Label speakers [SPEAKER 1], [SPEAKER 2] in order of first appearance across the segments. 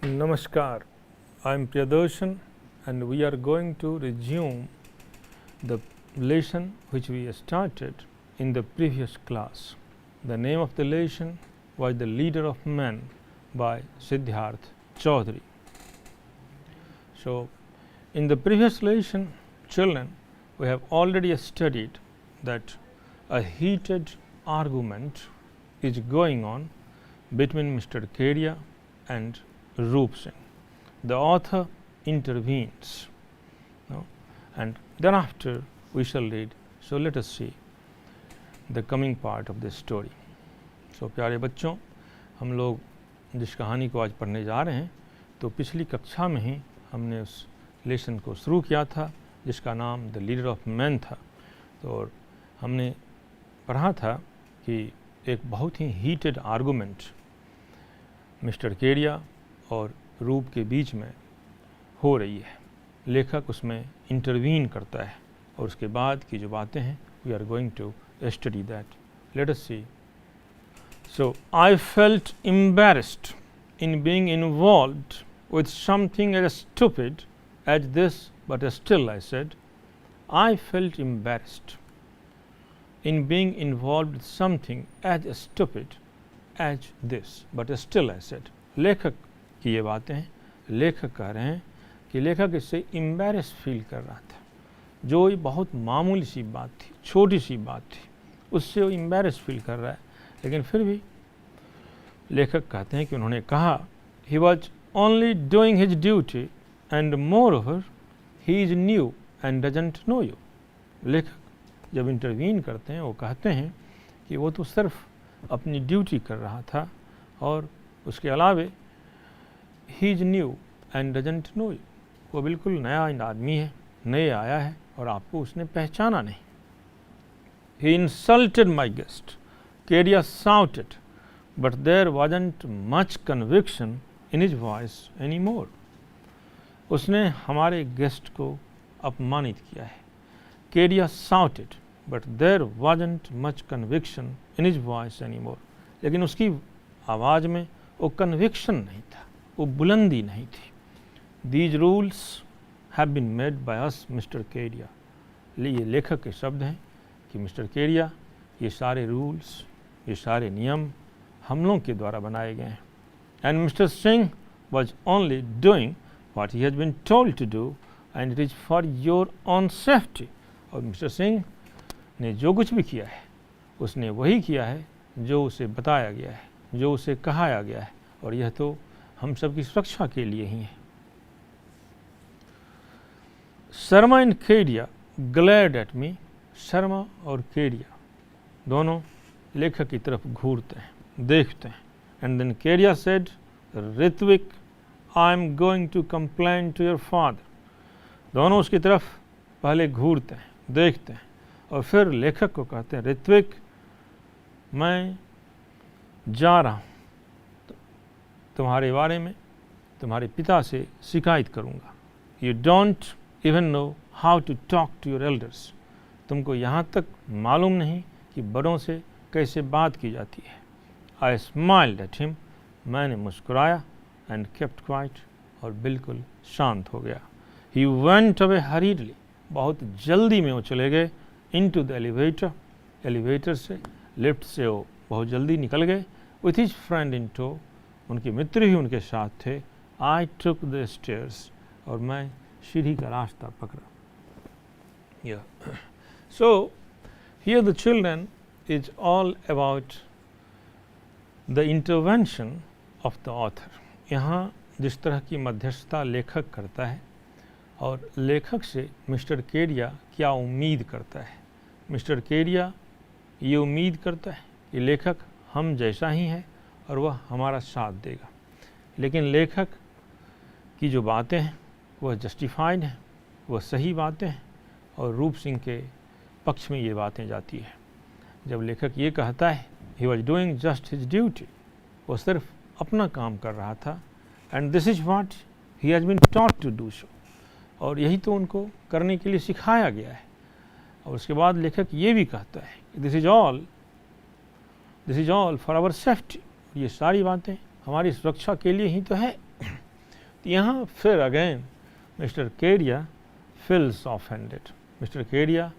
[SPEAKER 1] Namaskar, I am Priyadarshan and we are going to resume the lesson which we started in the previous class. The name of the lesson was The Leader of Men by Siddharth Chaudhary. So, in the previous lesson, children, we have already studied that a heated argument is going on between Mr. Kedia and Roop Singh. The author intervenes, and thereafter we shall read. So let us see the coming part of this story. So प्यारे बच्चों, हम लोग जिस कहानी को आज पढ़ने जा रहे हैं, तो पिछली कक्षा में ही हमने उस लेसन को शुरू किया था जिसका नाम द लीडर ऑफ मैन था। तो हमने पढ़ा था कि एक बहुत ही हीटेड आर्गूमेंट मिस्टर केडिया और रूप के बीच में हो रही है। लेखक उसमें इंटरवीन करता है और उसके बाद की जो बातें हैं, we are going to study that. Let us see. So I felt embarrassed in being involved with something as stupid as this, but still I said, I felt embarrassed in being involved with something as stupid as this, but still I said. लेखक की ये बातें हैं। लेखक कह रहे हैं कि लेखक इससे एम्बैरेस फील कर रहा था। जो ये बहुत मामूली सी बात थी, छोटी सी बात थी, उससे वो एम्बैरेस फील कर रहा है। लेकिन फिर भी लेखक कहते हैं कि उन्होंने कहा, he was only doing his duty and moreover he is new and doesn't know you. लेखक जब इंटरवीन करते हैं वो कहते हैं कि वो तो सिर्फ अपनी ड्यूटी कर रहा था और उसके अलावे he is new and doesn't know you. वो बिल्कुल नया आदमी है, नए आया है और आपको उसने पहचाना नहीं। He insulted my guest, Kedia shouted, but there wasn't much conviction in his voice anymore. उसने हमारे गेस्ट को अपमानित किया है। Kedia shouted, but there wasn't much conviction in his voice anymore. लेकिन उसकी आवाज़ में वो कन्विक्शन नहीं था, वो बुलंदी नहीं थी। These rules have been made by us, Mr. Kedia. ये लेखक के शब्द हैं कि मिस्टर केडिया, ये सारे रूल्स, ये सारे नियम हम लोगों के द्वारा बनाए गए हैं। And Mr. Singh was only doing what he has been told to do and it is for your own safety. और मिस्टर सिंह ने जो कुछ भी किया है उसने वही किया है जो उसे बताया गया है, जो उसे कहाया गया है, और यह तो हम सब की सुरक्षा के लिए ही है। Sharma and Kedia glared at me. Sharma और केडिया दोनों लेखक की तरफ घूरते हैं, देखते हैं। And then Kedia said, Ritvik, I am going to complain to your father. दोनों उसकी तरफ पहले घूरते हैं, देखते हैं और फिर लेखक को कहते हैं, ऋत्विक, मैं जा रहा हूँ तुम्हारे बारे में तुम्हारे पिता से शिकायत करूँगा। You don't even know how to talk to your elders. तुमको यहाँ तक मालूम नहीं कि बड़ों से कैसे बात की जाती है। I smiled at him. मैंने मुस्कुराया and kept quiet और बिल्कुल शांत हो गया। He went away hurriedly. बहुत जल्दी में वो चले गए into the elevator. एलिवेटर से, लिफ्ट से वो बहुत जल्दी निकल गए। With his friend in tow. उनके मित्र भी उनके साथ थे। I took the stairs. और मैं सीढ़ी का रास्ता पकड़ा। Yeah. So here the children is all about the intervention of the author. यहाँ जिस तरह की मध्यस्थता लेखक करता है और लेखक से मिस्टर केडिया क्या उम्मीद करता है। मिस्टर केडिया ये उम्मीद करता है कि लेखक हम जैसा ही है और वह हमारा साथ देगा। लेकिन लेखक की जो बातें हैं वह जस्टिफाइड हैं, वह सही बातें हैं और रूप सिंह के पक्ष में ये बातें जाती है। जब लेखक ये कहता है he was doing just his duty, वो सिर्फ अपना काम कर रहा था, and this is what he has been taught to do so, और यही तो उनको करने के लिए सिखाया गया है। और उसके बाद लेखक ये भी कहता है this is all for our safety, ये सारी बातें हमारी सुरक्षा के लिए ही तो है। यहाँ फिर अगेन मिस्टर केरिया फील्स ऑफेंडेड। मिस्टर केरिया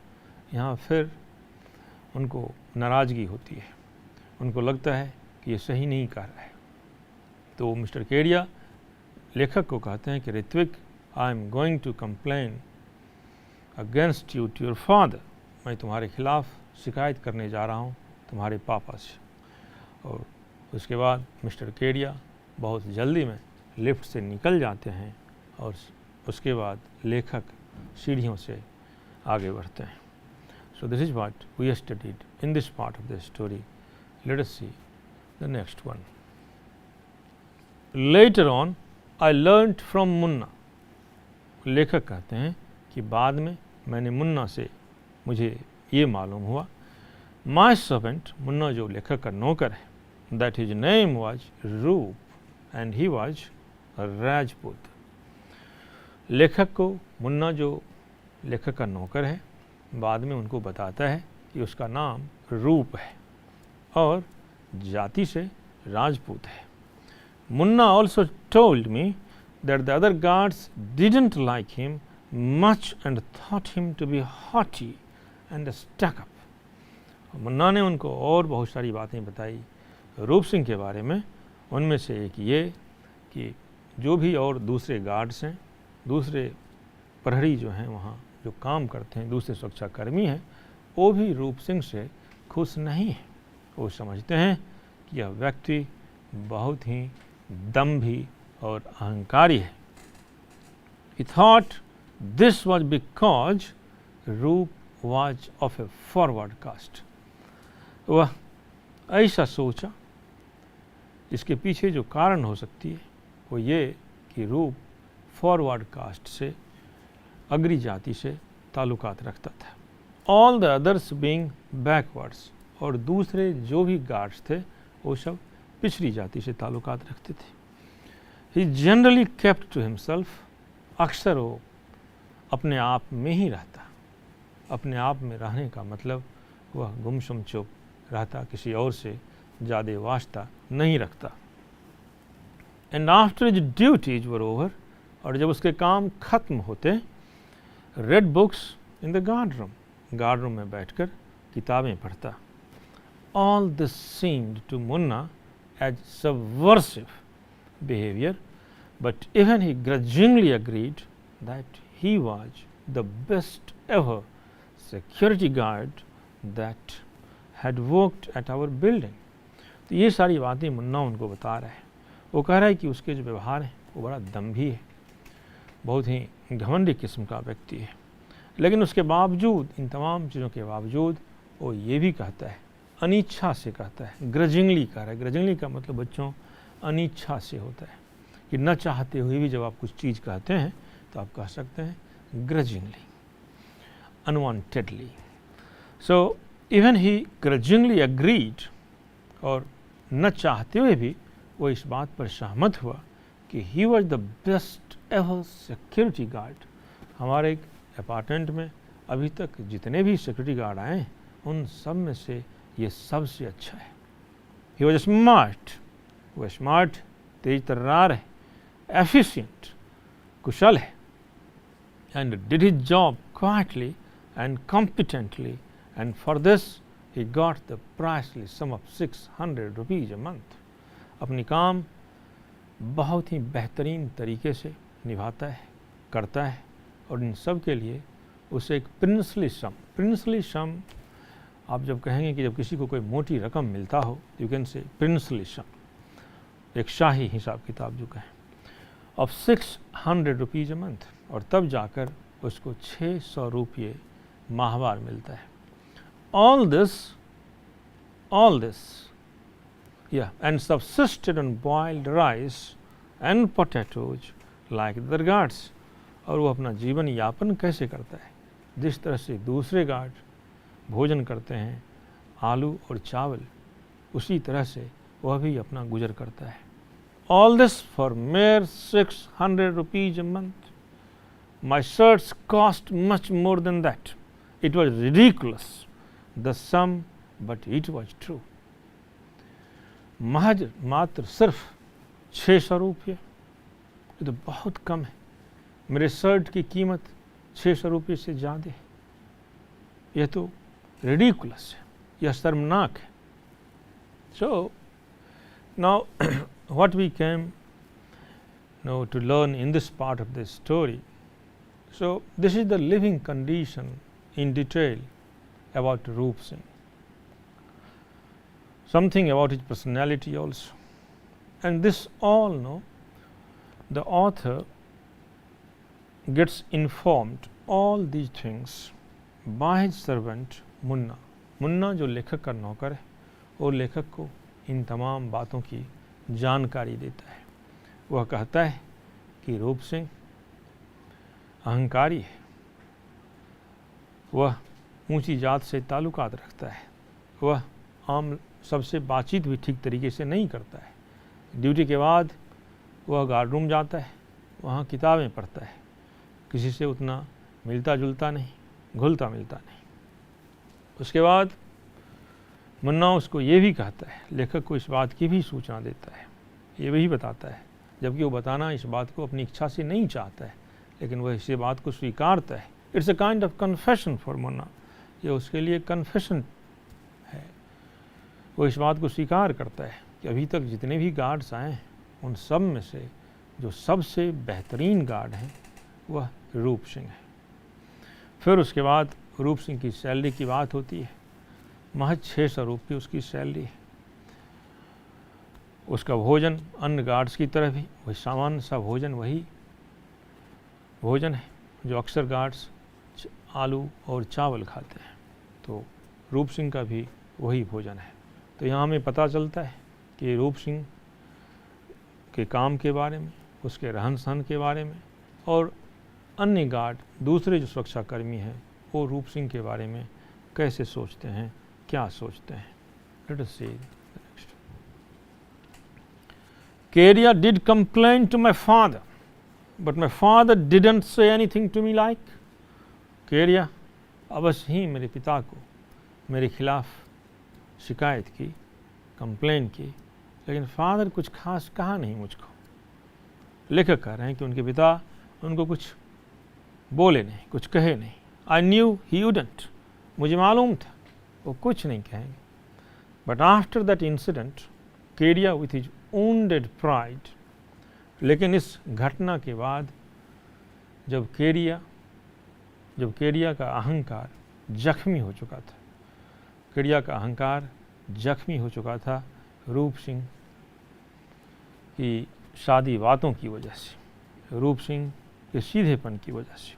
[SPEAKER 1] यहाँ फिर उनको नाराज़गी होती है, उनको लगता है कि ये सही नहीं कर रहा है। तो मिस्टर केरिया लेखक को कहते हैं कि Ritwik, I am going to complain against you to your father. मैं तुम्हारे खिलाफ शिकायत करने जा रहा हूँ तुम्हारे पापा से। और उसके बाद मिस्टर केरिया बहुत जल्दी में लिफ्ट से निकल जाते हैं और उसके बाद लेखक सीढ़ियों से आगे बढ़ते हैं। So this is what we studied in this part of the story. Let us see the next one. Later on, I learnt from Munna. लेखक कहते हैं कि बाद में मैंने मुन्ना से मुझे ये मालूम हुआ, My servant, मुन्ना जो लेखक का नौकर है, that his name was रूप and he was a Rajput. लेखक को मुन्ना जो लेखक का नौकर है बाद में उनको बताता है कि उसका नाम रूप है और जाति से राजपूत है। Munna also told me that the other guards didn't like him much and thought him to be haughty and stuck up. Munna ने उनको और बहुत सारी बातें बताई रूप सिंह के बारे में। उनमें से एक ये कि जो भी और दूसरे गार्ड्स हैं, दूसरे प्रहरी जो हैं वहाँ जो काम करते हैं, दूसरे सुरक्षाकर्मी हैं, वो भी रूप सिंह से खुश नहीं है। वो समझते हैं कि यह व्यक्ति बहुत ही दम्भी और अहंकारी है। He thought this was because रूप was of a forward caste। वह ऐसा सोचा, इसके पीछे जो कारण हो सकती है वो ये कि रूप फॉरवर्ड कास्ट से, अग्री जाति से ताल्लुकात रखता था। All the others being backwards, और दूसरे जो भी गार्ड्स थे वो सब पिछड़ी जाति से ताल्लुकात रखते थे। ही जनरली केप्ट टू हिमसेल्फ, अक्सर वो अपने आप में ही रहता। अपने आप में रहने का मतलब वह गुमसुम चुप रहता, किसी और से ज़्यादा वास्ता नहीं रखता। And after his duties were over, और जब उसके काम खत्म होते, read books in the guard room में बैठकर किताबें पढ़ता। All this seemed to Munna as subversive behaviour, but even he grudgingly agreed that he was the best ever security guard that had worked at our building। तो ये सारी बातें मुन्ना उनको बता रहा है। वो कह रहा है कि उसके जो व्यवहार है वो बड़ा दम्भी है, बहुत ही घमंडी किस्म का व्यक्ति है। लेकिन उसके बावजूद, इन तमाम चीज़ों के बावजूद, वो ये भी कहता है, अनिच्छा से कहता है, ग्रजिंगली कह रहा है। ग्रजिंगली का मतलब बच्चों अनिच्छा से होता है कि न चाहते हुए भी जब आप कुछ चीज़ कहते हैं तो आप कह सकते हैं ग्रजिंगली, unwantedly. So even he ग्रजिंगली agreed, और न चाहते हुए भी वो इस बात पर सहमत हुआ कि he was the best ever security guard. हमारे एक अपार्टमेंट में अभी तक जितने भी सिक्योरिटी गार्ड आए उन सब में से ये सबसे अच्छा है। ही वॉज स्मार्ट, वह स्मार्ट, तेज तर्रार है, एफिशिएंट, कुशल है, and did his job quietly and competently, and for this he got the priceless sum of 600 rupees a month। अपनी काम बहुत ही बेहतरीन तरीके से निभाता है, करता है, और इन सब के लिए उसे एक प्रिंसली सम, आप जब कहेंगे कि जब किसी को कोई मोटी रकम मिलता हो, यू कैन से प्रिंसली सम, एक शाही हिसाब किताब जो कहें, ऑफ 600 रुपीज़ a month, और तब जाकर उसको 600 रुपये माहवार मिलता है। All this, yeah, and subsisted on boiled rice and potatoes like the guards। और वो अपना जीवन यापन कैसे करता है? जिस तरह से दूसरे गार्ड भोजन करते हैं, आलू और चावल, उसी तरह से वह भी अपना गुजर करता है। All this for mere 600 rupees a month। My shirts cost much more than that। It was ridiculous, the sum, but it was true। महज मात्र सिर्फ 600 रुपये, ये तो बहुत कम है, मेरे शर्ट की कीमत 600 रुपये से ज़्यादा है, यह तो रिडिकुलस है, यह शर्मनाक है। So now what we came now to learn in this part of the story, so this is the living condition in detail about Roop Singh, something about his personality also, and this all no, the author gets informed all these things by his servant Munna. Munna जो लेखक का नौकर है और लेखक को इन तमाम बातों की जानकारी देता है। वह कहता है कि रूप सिंह अहंकारी है, वह ऊंची जात से ताल्लुकात रखता है, वह आम सबसे बातचीत भी ठीक तरीके से नहीं करता है, ड्यूटी के बाद वह गार्ड रूम जाता है, वहाँ किताबें पढ़ता है, किसी से उतना मिलता जुलता नहीं, घुलता मिलता नहीं। उसके बाद मुन्ना उसको ये भी कहता है, लेखक को इस बात की भी सूचना देता है, ये वही बताता है, जबकि वो बताना इस बात को अपनी इच्छा से नहीं चाहता है, लेकिन वह इस बात को स्वीकारता है। It's a kind of confession for Munna, ये उसके लिए कन्फेशन है। वो इस बात को स्वीकार करता है कि अभी तक जितने भी गार्ड्स आए उन सब में से जो सबसे बेहतरीन गार्ड हैं वह रूप सिंह है। फिर उसके बाद रूप सिंह की सैलरी की बात होती है, महज 600 रुपये उसकी सैलरी है। उसका भोजन अन्य गार्ड्स की तरह भी वही सामान्य सा भोजन, वही भोजन है जो अक्सर गार्ड्स आलू और चावल खाते हैं, तो रूप सिंह का भी वही भोजन है। तो यहाँ हमें पता चलता है कि रूप सिंह के काम के बारे में, उसके रहन सहन के बारे में, और अन्य गार्ड दूसरे जो सुरक्षाकर्मी हैं वो रूप सिंह के बारे में कैसे सोचते हैं, क्या सोचते हैं। Late us see the next. Kedia did complain to my father, but my father didn't say anything to me like. Kedia अवश्य ही मेरे पिता को मेरे खिलाफ शिकायत की, कंप्लेन की, लेकिन फादर कुछ खास कहा नहीं मुझको। लेखक कह रहे हैं कि उनके पिता उनको कुछ बोले नहीं, कुछ कहे नहीं। आई न्यू ही वुडंट, मुझे मालूम था वो कुछ नहीं कहेंगे। But after that incident Kedia with his wounded pride, लेकिन इस घटना के बाद जब केडिया का अहंकार जख्मी हो चुका था, केडिया का अहंकार जख्मी हो चुका था रूप सिंह की शादी बातों की वजह से, रूप सिंह के सीधेपन की वजह से।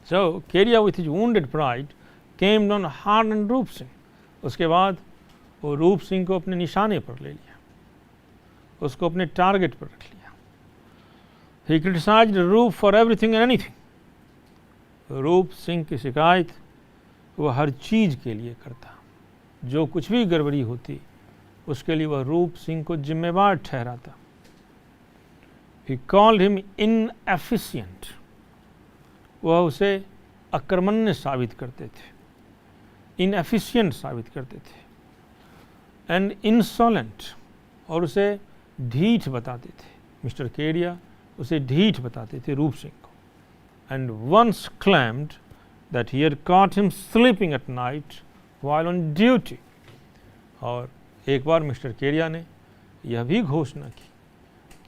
[SPEAKER 1] So Kedia with his wounded pride came down hard on रूप सिंह। उसके बाद वो रूप सिंह को अपने निशाने पर ले लिया, उसको अपने टारगेट पर रख लिया। He criticized रूप for everything and anything। रूप सिंह की शिकायत वह हर चीज़ के लिए करता, जो कुछ भी गड़बड़ी होती उसके लिए वह रूप सिंह को जिम्मेवार ठहराता। He called him inefficient, वह उसे अकर्मण्य साबित करते थे, इनएफिशिएंट साबित करते थे, एंड इंसोलेंट, और उसे ढीठ बताते थे। मिस्टर केडिया उसे ढीठ बताते थे रूप सिंह को। And once claimed that he had caught him sleeping at night while on duty, और एक बार मिस्टर केडिया ने यह भी घोषणा की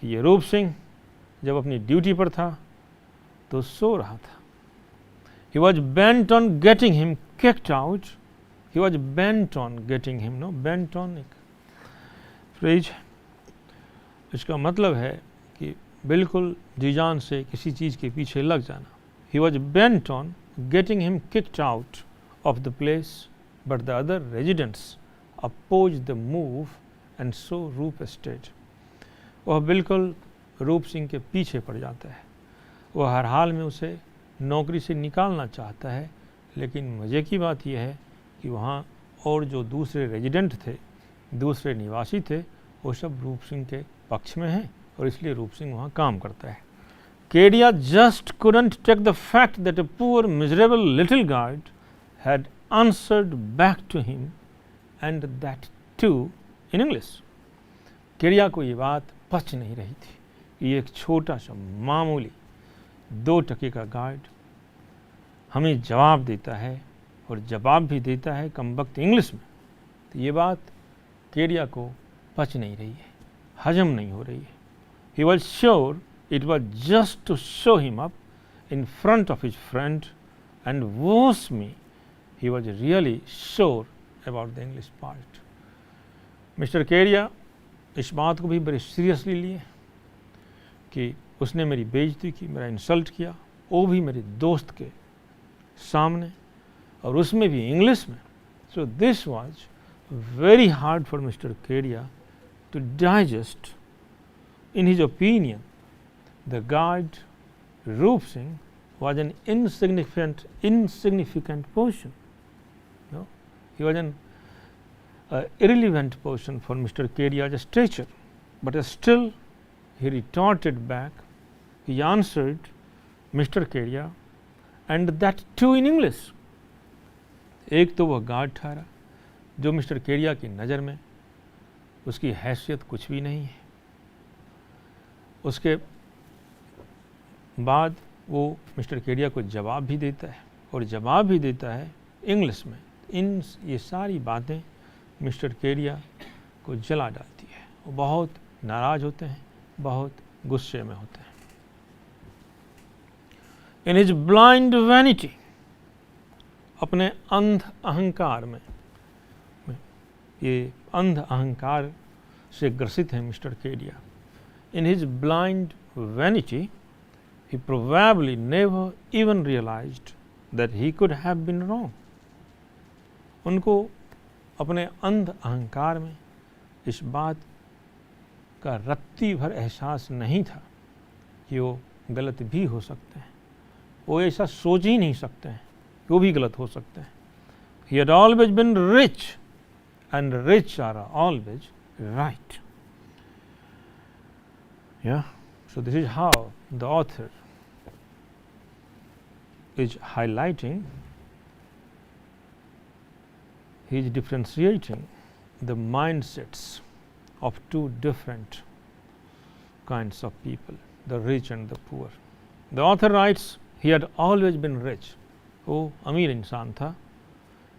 [SPEAKER 1] कि ये रूप सिंह जब अपनी ड्यूटी पर था तो सो रहा था। He was bent on getting him kicked out. He was bent on getting him, no, bent on एक फ्रेज, इसका मतलब है कि बिल्कुल जी जान से किसी चीज़ के पीछे लग जाना। He was bent on getting him kicked out of the place, but the other residents opposed the move and so रूप stayed। वह बिल्कुल रूप सिंह के पीछे पड़ जाता है, वह हर हाल में उसे नौकरी से निकालना चाहता है, लेकिन मज़े की बात यह है कि वहाँ और जो दूसरे रेजिडेंट थे, दूसरे निवासी थे, वो सब रूप सिंह के पक्ष में हैं और इसलिए रूप सिंह वहाँ काम करता है। Kedia just couldn't take the fact that a poor miserable little guard had answered back to him and that too in English. Kedia को ये बात पच नहीं रही थी कि एक छोटा सा मामूली 2 टके का गार्ड हमें जवाब देता है, और जवाब भी देता है कमबख्त इंग्लिश में। तो ये बात केडिया को पच नहीं रही है, हजम नहीं हो रही है। He was sure it was just to show him up in front of his friend, and worse me, he was really sure about the English part. Mister Kedia इस बात को भी बड़े सीरियसली लिए कि उसने मेरी बेइज्जती की, मेरा इंसल्ट किया, वो भी मेरे दोस्त के सामने, और उसमें भी इंग्लिश में। So this was very hard for mister Kedia to digest. In his opinion, the guide Roop Singh was an insignificant portion. No? He was an irrelevant portion for Mr. Kedia's stature. But still, he retorted back. He answered Mr. Kedia, and that too in English. एक तो वह guard ठहरा जो mister Kedia की नज़र में उसकी हैसियत कुछ भी नहीं है। उसके बाद वो मिस्टर केडिया को जवाब भी देता है, और जवाब भी देता है इंग्लिश में। ये सारी बातें मिस्टर केडिया को जला डालती है। वो बहुत नाराज़ होते हैं, बहुत गुस्से में होते हैं। इन हिज ब्लाइंड वैनिटी, अपने अंध अहंकार में, ये अंध अहंकार से ग्रसित है mister Kedia. In his blind vanity, he probably never even realized that he could have been wrong. उनको अपने अंध अहंकार में इस बात का रत्ती भर एहसास नहीं था कि वो गलत भी हो सकते हैं। वो ऐसा सोच ही नहीं सकते हैं कि वो भी गलत हो सकते हैं। He had always been rich, and rich are always right. Yeah, so this is how the author is highlighting, he is differentiating the mindsets of 2 different kinds of people, the rich and the poor. The author writes, he had always been rich. वो अमीर इंसान था,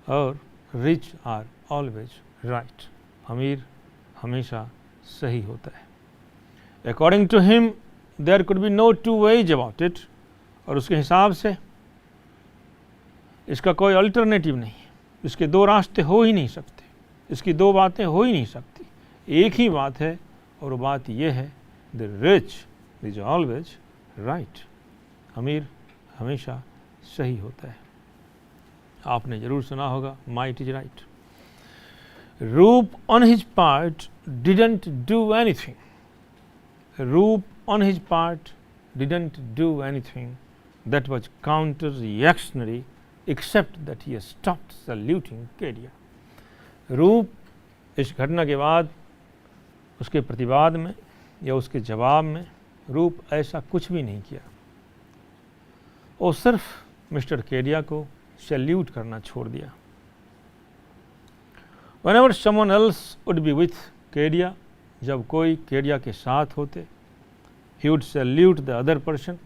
[SPEAKER 1] और rich are always right. अमीर हमेशा सही होता है। According to him, there could be no two ways about it. और उसके हिसाब से इसका कोई अल्टरनेटिव नहीं है, इसके 2 रास्ते हो ही नहीं सकते, इसकी 2 बातें हो ही नहीं सकती। एक ही बात है, और वो बात ये है, the rich is always right. अमीर हमेशा सही होता है। आपने जरूर सुना होगा, माइट इज राइट। रूप on his part didn't do anything. Roop on his part didn't do anything that was counter-reactionary, except that he stopped saluting Kedia. रूप इस घटना के बाद, उसके प्रतिवाद में या उसके जवाब में, रूप ऐसा कुछ भी नहीं किया। वो सिर्फ मिस्टर केडिया को सैल्यूट करना छोड़ दिया। Whenever someone else would be with Kedia, जब कोई केडिया के साथ होते, he would salute the other person,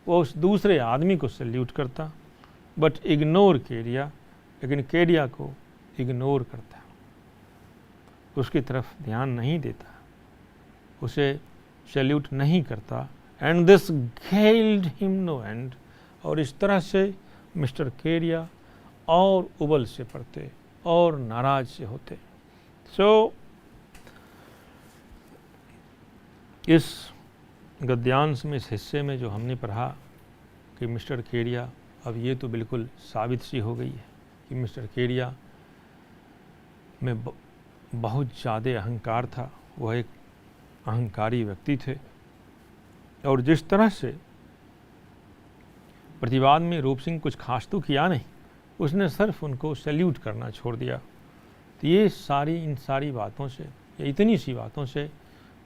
[SPEAKER 1] वो उस दूसरे आदमी को सैल्यूट करता, बट इग्नोर केडिया, लेकिन केडिया को इग्नोर करता, उसकी तरफ ध्यान नहीं देता, उसे सैल्यूट नहीं करता। And this galled him no end, और इस तरह से मिस्टर केडिया और उबल से पड़ते और नाराज से होते। सो इस गद्यांश में, इस हिस्से में जो हमने पढ़ा कि मिस्टर केडिया, अब ये तो बिल्कुल साबित सी हो गई है कि मिस्टर केडिया में बहुत ज़्यादा अहंकार था। वह एक अहंकारी व्यक्ति थे, और जिस तरह से प्रतिवाद में रूप सिंह कुछ खास तो किया नहीं, उसने सिर्फ उनको सैल्यूट करना छोड़ दिया। तो ये इन सारी बातों से, या इतनी सी बातों से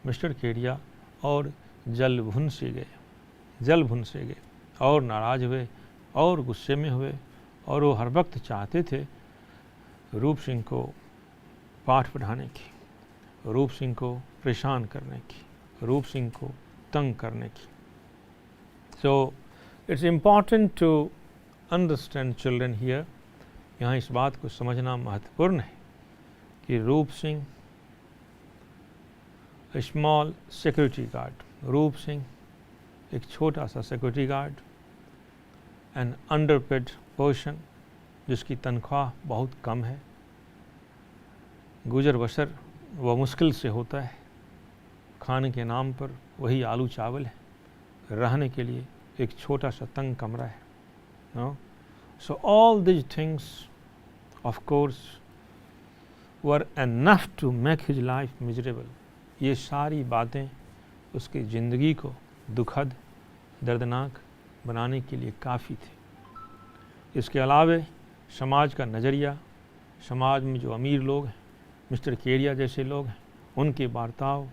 [SPEAKER 1] मिस्टर केडिया और जल भुन से गए और नाराज़ हुए और गुस्से में हुए, और वो हर वक्त चाहते थे रूप सिंह को पाठ पढ़ाने की, रूप सिंह को परेशान करने की, रूप सिंह को तंग करने की। So it's important to understand children here, यहाँ इस बात को समझना महत्वपूर्ण है कि रूप सिंह स्मॉल सिक्योरिटी गार्ड, रूप सिंह एक छोटा सा security guard, an underpaid person जिसकी तनख्वाह बहुत कम है, गुजर बसर वह मुश्किल से होता है, खाने के नाम पर वही आलू चावल है, रहने के लिए एक छोटा सा तंग कमरा है। No, so all these things of course were enough to make his life miserable. ये सारी बातें उसकी ज़िंदगी को दुखद, दर्दनाक बनाने के लिए काफ़ी थी। इसके अलावा समाज का नज़रिया, समाज में जो अमीर लोग हैं, मिस्टर केरिया जैसे लोग हैं, उनके बर्ताव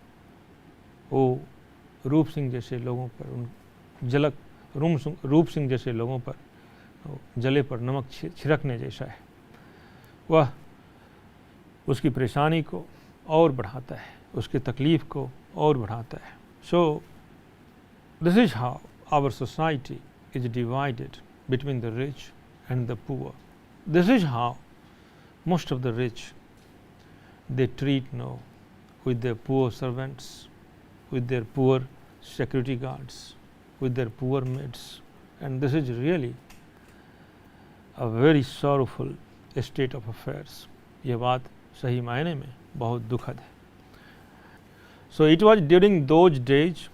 [SPEAKER 1] वो रूप सिंह जैसे लोगों पर, रूप सिंह जैसे लोगों पर जले पर नमक छिड़कने जैसा है। वह उसकी परेशानी को और बढ़ाता है, उसकी तकलीफ़ को और बढ़ाता है। So this is how our society is divided between the rich and the poor. This is how most of the rich they treat now with their poor servants, with their poor security guards, with their poor maids, and this is really a very sorrowful state of affairs. यह बात सही मायने में बहुत दुखद है। So it was during those days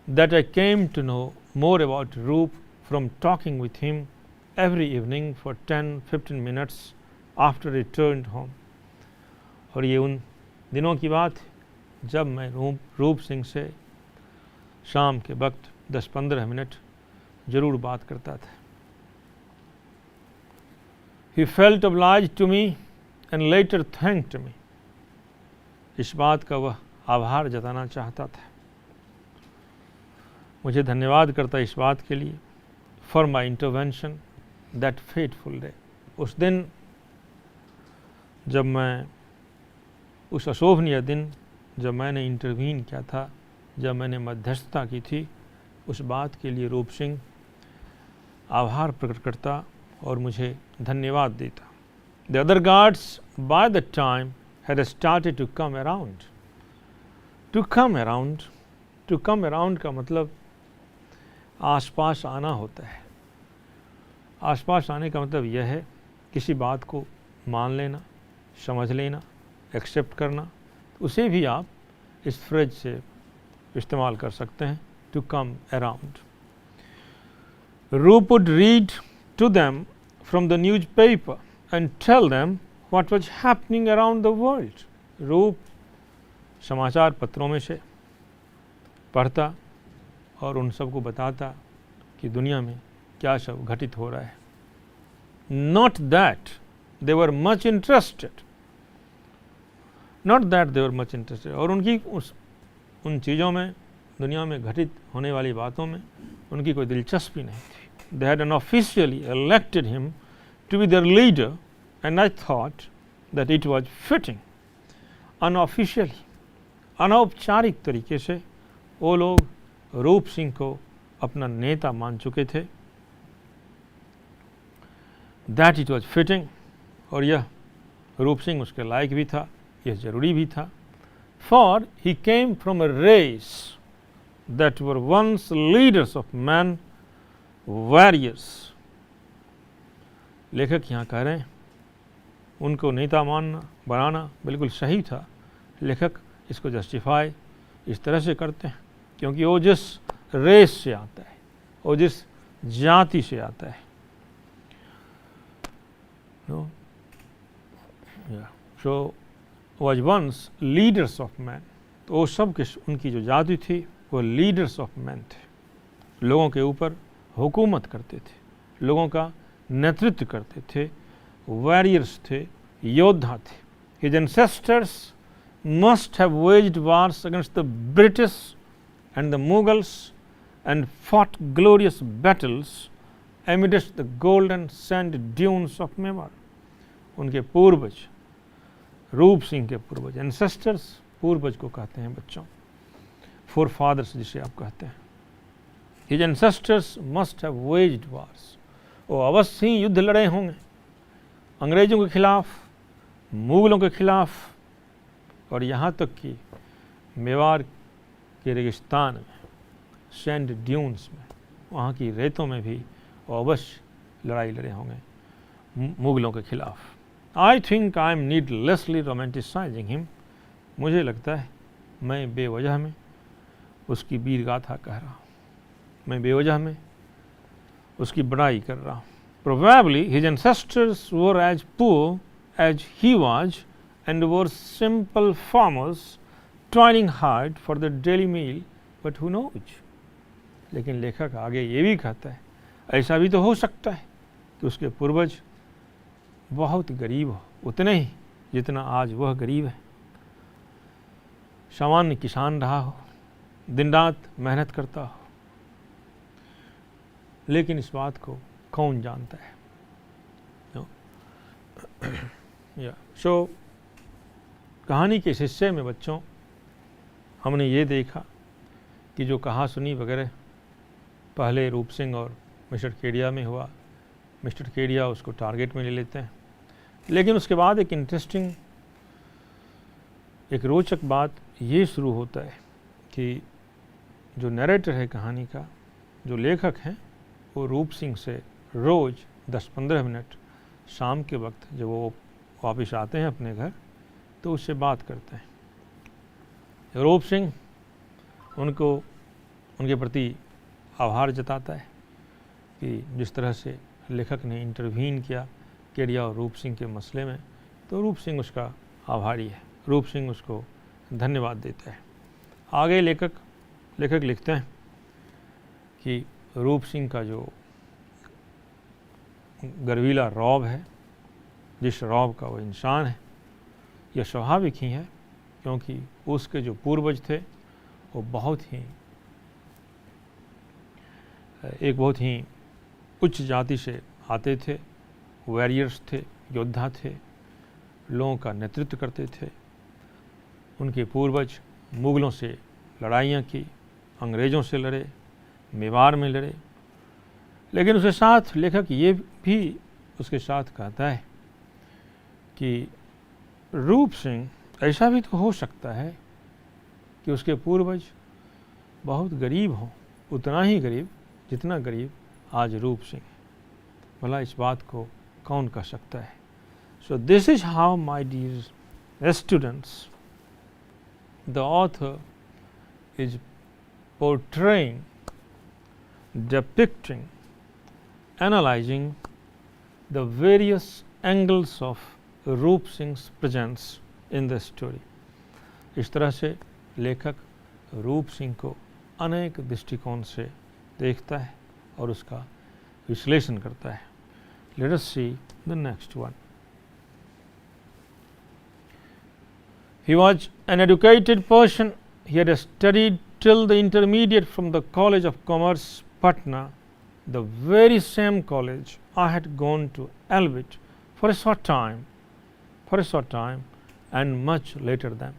[SPEAKER 1] that I came to know more about Roop from talking with him every evening for 10-15 minutes after I returned home. और ये उन दिनों की बात है जब मैं रूप सिंह से शाम के वक्त 10-15 मिनट ज़रूर बात करता था। He felt obliged to me and later thanked me. इस बात का वह आभार जताना चाहता था, मुझे धन्यवाद करता इस बात के लिए, for my intervention that fateful day. उस दिन जब मैं, उस अशोभनीय दिन जब मैंने इंटरवीन किया था, जब मैंने मध्यस्थता की थी, उस बात के लिए रूप सिंह आभार प्रकट करता और मुझे धन्यवाद देता। The other guards by the time had started to come around. To come around, to come around का मतलब आसपास आना होता है। आसपास आने का मतलब यह है किसी बात को मान लेना, समझ लेना, एक्सेप्ट करना। उसे भी आप इस फ्रेज से इस्तेमाल कर सकते हैं, to come around. Roop would read to them from the newspaper and tell them what was happening around the world. रूप समाचार पत्रों में से पढ़ता और उन सबको बताता कि दुनिया में क्या सब घटित हो रहा है। Not that they were much interested. Not that they were much interested. और उनकी उन चीज़ों में, दुनिया में घटित होने वाली बातों में उनकी कोई दिलचस्पी नहीं थी। They had unofficially elected him to be their leader and I thought that it was fitting. Unofficially, अनौपचारिक तरीके से वो लोग रूप सिंह को अपना नेता मान चुके थे। That it was fitting, और यह रूप सिंह उसके लायक भी था, यह जरूरी भी था। For he came from a race that were once leaders of men, warriors. लेखक यहाँ कह रहे हैं उनको नेता मानना, बनाना बिल्कुल सही था। लेखक इसको जस्टिफाई इस तरह से करते हैं क्योंकि वो जिस रेस से आता है, वो जिस जाति से आता है, so was once leaders of men. तो वो सब के उनकी जो जाति थी वो लीडर्स ऑफ मैन थे, लोगों के ऊपर हुकूमत करते थे, लोगों का नेतृत्व करते थे, वॉरियर्स थे, योद्धा थे। His ancestors must have waged wars against the British and the Mughals and fought glorious battles amidst the golden sand dunes of Mewar. उनके पूर्वज, रूप सिंह के पूर्वज, एंसेस्टर्स पूर्वज को कहते हैं बच्चों, फोर फादर्स जिसे आप कहते हैं। His ancestors must have waged wars, वो अवश्य ही युद्ध लड़े होंगे अंग्रेजों के खिलाफ, मुगलों के खिलाफ, और यहाँ तक कि मेवाड़ के रेगिस्तान में, सैंड ड्यून्स में, वहाँ की रेतों में भी वो अवश्य लड़ाई लड़े होंगे मुगलों के खिलाफ। I think I am needlessly romanticising him, मुझे लगता है मैं बेवजह में उसकी वीर गाथा कह रहा हूँ, मैं बेवजह में उसकी बड़ाई कर रहा हूँ। Probably his ancestors were as poor as he was and were simple farmers toiling hard for their daily meal, but who knows? लेकिन लेखक आगे ये भी कहता है ऐसा भी तो हो सकता है कि उसके पूर्वज बहुत गरीब हो, उतने ही जितना आज वह गरीब है, सामान्य किसान रहा हो, दिन रात मेहनत करता हो, लेकिन इस बात को कौन जानता है। सो कहानी के इस हिस्से में बच्चों हमने ये देखा कि जो कहा सुनी वगैरह पहले रूप सिंह और मिस्टर केडिया में हुआ, मिस्टर केडिया उसको टारगेट में ले लेते हैं, लेकिन उसके बाद एक इंटरेस्टिंग, एक रोचक बात ये शुरू होता है कि जो नरेटर है कहानी का, जो लेखक हैं, वो रूप सिंह से रोज़ 10-15 मिनट शाम के वक्त जब वो वापस आते हैं अपने घर तो उससे बात करते हैं। रूप सिंह उनको उनके प्रति आभार जताता है कि जिस तरह से लेखक ने इंटरवीन किया केडिया और रूप सिंह के मसले में, तो रूप सिंह उसका आभारी है, रूप सिंह उसको धन्यवाद देता है। आगे लेखक लिखते हैं कि रूप सिंह का जो गर्वीला रौब है, जिस रौब का वो इंसान है, यह स्वाभाविक ही है क्योंकि उसके जो पूर्वज थे वो एक बहुत ही उच्च जाति से आते थे, वॉरियर्स थे, योद्धा थे, लोगों का नेतृत्व करते थे। उनके पूर्वज मुगलों से लड़ाइयाँ की, अंग्रेज़ों से लड़े, मेवाड़ में लड़े, लेकिन उसके साथ लेखक ये भी उसके साथ कहता है कि रूप सिंह ऐसा भी तो हो सकता है कि उसके पूर्वज बहुत गरीब हों, उतना ही गरीब जितना गरीब आज रूप सिंह है। भला इस बात को कौन कह सकता है। So this is how my dear students the author is portraying, depicting, analyzing the various angles of रूप सिंह's presence in the story। इस तरह से लेखक रूप सिंह को अनेक दृष्टिकोण से देखता है और उसका विश्लेषण करता है। Let us see the next one. He was an educated person. He had studied till the intermediate from the College of Commerce, Patna, the very same college I had gone to Albert for a short time and much later than।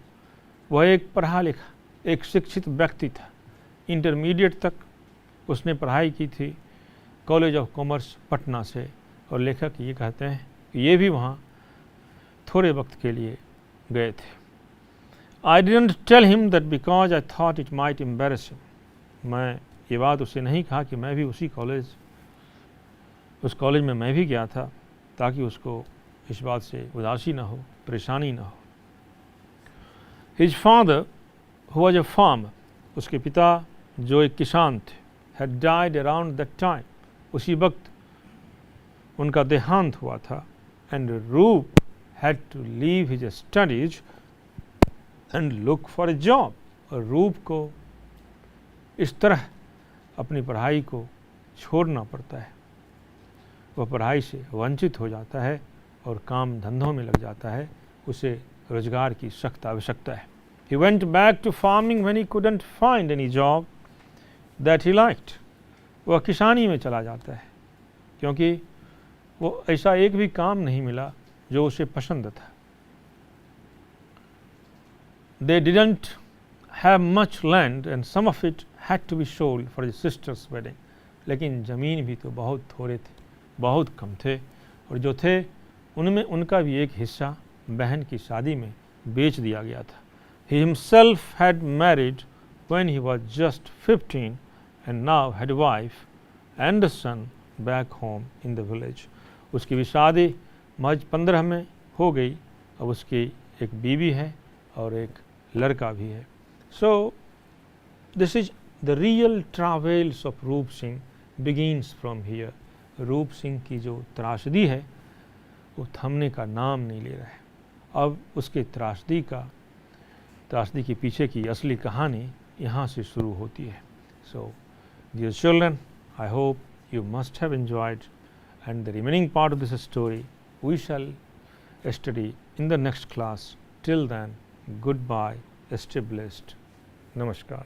[SPEAKER 1] वह एक पढ़ा लिखा, एक शिक्षित व्यक्ति था। Intermediate तक उसने पढ़ाई की थी कॉलेज ऑफ कॉमर्स पटना से, और लेखक ये कहते हैं कि ये भी वहाँ थोड़े वक्त के लिए गए थे। I didn't tell him that because I thought it might embarrass him। मैं ये बात उससे नहीं कहा कि मैं भी उस कॉलेज में मैं भी गया था ताकि उसको इस बात से उदासी ना हो, परेशानी ना हो। His father, who was a farmer, उसके पिता जो एक किसान थे, had died around that time। उसी वक्त उनका देहांत हुआ था। And Roop had to leave his studies and look for a job। और रूप को इस तरह अपनी पढ़ाई को छोड़ना पड़ता है, वह पढ़ाई से वंचित हो जाता है और काम धंधों में लग जाता है, उसे रोजगार की सख्त आवश्यकता है। He went back to farming when he couldn't find any job that he liked। वह किसानी में चला जाता है क्योंकि वो ऐसा एक भी काम नहीं मिला जो उसे पसंद था। They didn't have much land and some of it had to be sold for his sister's wedding. लेकिन ज़मीन भी तो बहुत थोड़े थे, बहुत कम थे, और जो थे उनमें उनका भी एक हिस्सा बहन की शादी में बेच दिया गया था. He himself had married when he was just 15 and now had a wife and a son back home in the village. उसकी भी शादी महज 15 में हो गई. अब उसकी एक बीवी है और एक लड़का भी है. So this is the real travails of रूप सिंह begins from here. रूप सिंह की जो त्रासदी है वो थमने का नाम नहीं ले रहा है. अब उसके त्रासदी के पीछे की असली कहानी यहाँ से शुरू होती है. So dear children, I hope you must have enjoyed, and the remaining part of this story we shall study in the next class. Till then, goodbye, stay blessed. Namaskar.